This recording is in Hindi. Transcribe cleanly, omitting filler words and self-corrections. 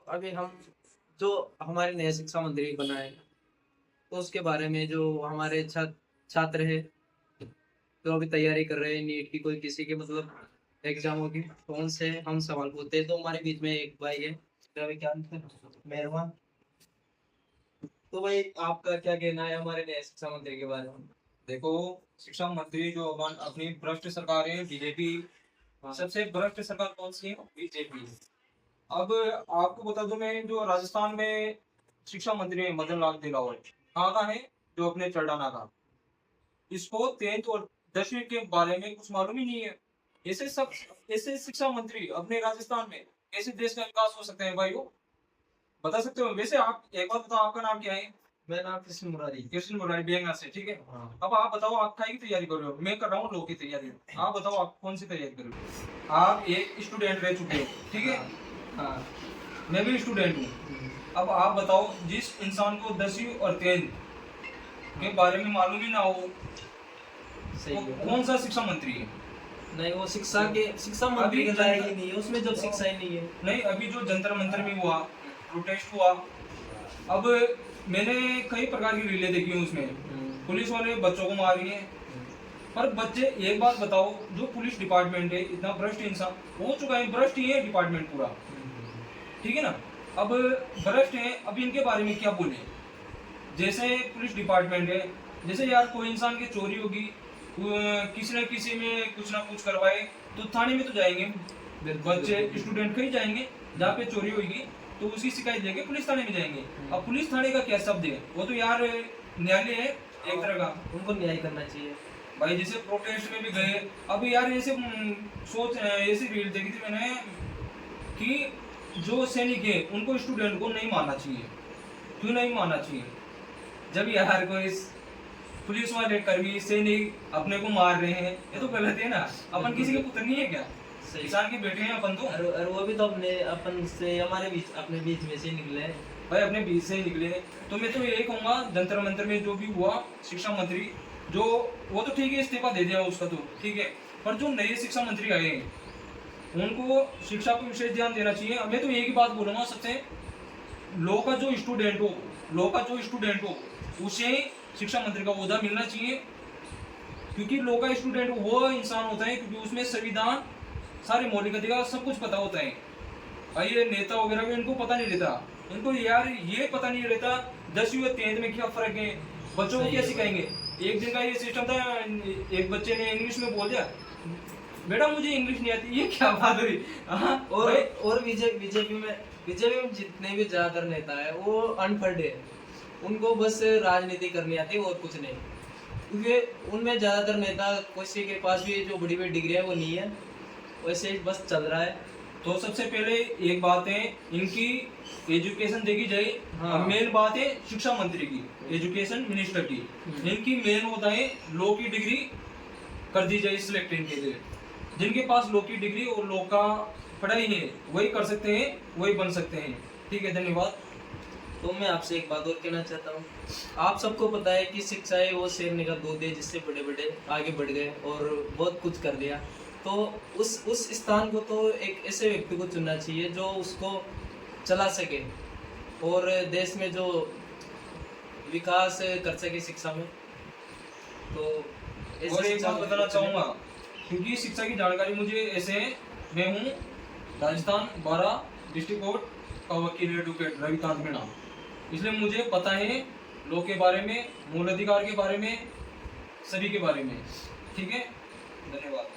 अभी हम जो हमारे नए शिक्षा मंत्री बना है, तो उसके बारे में जो हमारे छात्र है, जो अभी तैयारी कर रहे हैं नीट की, कोई किसी के मतलब एग्जामों की, तो उनसे हम सवाल पूछते हैं। तो हमारे बीच में एक भाई है, रवि मेहरबान। तो भाई आपका क्या कहना है हमारे नए शिक्षा मंत्री के बारे में? देखो, शिक्षा मंत्री जो अपनी भ्रष्ट सरकार है बीजेपी। हाँ। सबसे भ्रष्ट सरकार कौन सी है? बीजेपी। अब आपको बता दूं, मैं जो राजस्थान में शिक्षा मंत्री है मदन लाल धिलावर, कहाँ का है? जो अपने चरडाना का। इसको 10th और 10वीं के बारे में कुछ मालूम ही नहीं है। ऐसे सब ऐसे शिक्षा मंत्री अपने राजस्थान में कैसे देश का विकास हो सकता है भाई? वो बता सकते हो? वैसे आप एक बात बताओ, आपका नाम क्या है? मेरा नाम कृष्ण मुरारी। कृष्ण मुरारी, बेंगा से, ठीक है। हाँ। अब आप बताओ, आप काय की तैयारी कर रहे हो? मैं कर रहा हूँ लॉ की तैयारी। आप बताओ, आप कौन सी तैयारी कर रहे हो? आप एक स्टूडेंट रह चुके हो, ठीक है। हाँ। हाँ, मैं भी स्टूडेंट हूँ। अब आप बताओ, जिस इंसान को 10वीं और 10th के बारे में मालूम ही ना हो, सही वो है। कौन सा शिक्षा मंत्री है? नहीं, वो शिक्षा मंत्री अभी के लायक ही नहीं है, उसमें जब शिक्षा ही नहीं है। नहीं, अभी जो जंतर मंतर में हुआ, प्रोटेस्ट हुआ। अब मैंने कई प्रकार की रीलें देखी हैं उसमें। पुलिस वाले बच्चों को मार रही है। पर बच्चे, एक बात बताओ, जो पुलिस डिपार्टमेंट है इतना भ्रष्ट इंसान हो चुका है, भ्रष्ट ही है डिपार्टमेंट पूरा, ठीक है ना। अब भ्रष्ट है, अब इनके बारे में क्या बोले? जैसे पुलिस डिपार्टमेंट है, जैसे यार कोई इंसान की चोरी होगी, किसी न किसी में कुछ ना कुछ करवाए, तो थाने में तो जाएंगे बच्चे, स्टूडेंट कहीं जाएंगे जहाँ पे चोरी होगी, तो उसकी शिकायत लेके पुलिस थाने में जाएंगे। अब पुलिस थाने का क्या शब्द है? वो तो यार न्यायालय है एक तरह का। उनको न्याय करना चाहिए भाई जैसे प्रोटेस्ट में भी गए। अब यार ऐसे सोच, ऐसी रील देखी थी मैंने कि जो सैनिक है उनको स्टूडेंट को नहीं मारना चाहिए। क्यों नहीं मारना चाहिए? जब यार कोई पुलिस वाले कर्मी सैनिक अपने को मार रहे हैं, ये तो गलत है ना। अपन किसी के पुत्र नहीं है क्या? किसान के बेटे हैं अपन तो। और वो भी तो अपने अपन से हमारे बीच अपने बीच में से निकले हैं। भाई अपने बीच से ही निकले। तो मैं तो यही कहूंगा, जंतर मंतर में जो भी हुआ, शिक्षा मंत्री जो, वो तो ठीक है, इस्तीफा दे दिया उसका तो ठीक है। पर जो नए शिक्षा मंत्री आए हैं उनको शिक्षा पर विशेष ध्यान देना चाहिए। मैं तो एक ही बात बोलूंगा सबसे, लॉ का जो स्टूडेंट हो, उसे शिक्षा मंत्री का ओहदा मिलना चाहिए। क्योंकि लॉ का स्टूडेंट वो इंसान होता है क्योंकि उसमें संविधान, सारे मौलिक अधिकार, सब कुछ पता होता है। ये नेता वगैरह भी इनको पता नहीं रहता। इनको यार ये पता नहीं रहता 10वीं और 10th में क्या फर्क है। बच्चों को क्या सिखाएंगे? एक दिन का ये सिस्टम था, एक बच्चे ने इंग्लिश में बोल दिया, बेटा मुझे इंग्लिश नहीं आती। ये क्या बात हुई? और बीजेपी में जितने भी ज्यादातर नेता है वो अनपढ़ है। उनको बस राजनीति करनी आती है और कुछ नहीं। क्योंकि उनमें ज्यादातर नेता, किसी के पास भी जो बड़ी बड़ी डिग्री है वो नहीं है, वैसे ही बस चल रहा है। तो सबसे पहले एक बात है, इनकी एजुकेशन देखी जाए। हाँ। मेन बात है शिक्षा मंत्री की, एजुकेशन मिनिस्टर की। इनकी मेन होता है लॉ की डिग्री कर दी जाए सिलेक्ट इनके लिए। जिनके पास लॉ की डिग्री और लॉ का पढ़ाई है वही कर सकते हैं, वही बन सकते हैं। ठीक है, धन्यवाद। तो मैं आपसे एक बात और कहना चाहता हूँ। आप सबको पता है कि शिक्षा है वो शेरनी का दूध है, जिससे बड़े बड़े आगे बढ़ गए और बहुत कुछ कर दिया। तो उस स्थान को तो एक ऐसे व्यक्ति को चुनना चाहिए जो उसको चला सके और देश में जो विकास कर सके शिक्षा में। तो और एक बात बताना चाहूंगा, क्योंकि शिक्षा की जानकारी मुझे ऐसे है, मैं हूँ राजस्थान 12 डिस्ट्रिक्ट कोर्ट का वकील एडवोकेट रविकांत मीणा। इसलिए मुझे पता है लॉ के बारे में, मूल अधिकार के बारे में, सभी के बारे में। ठीक है, धन्यवाद।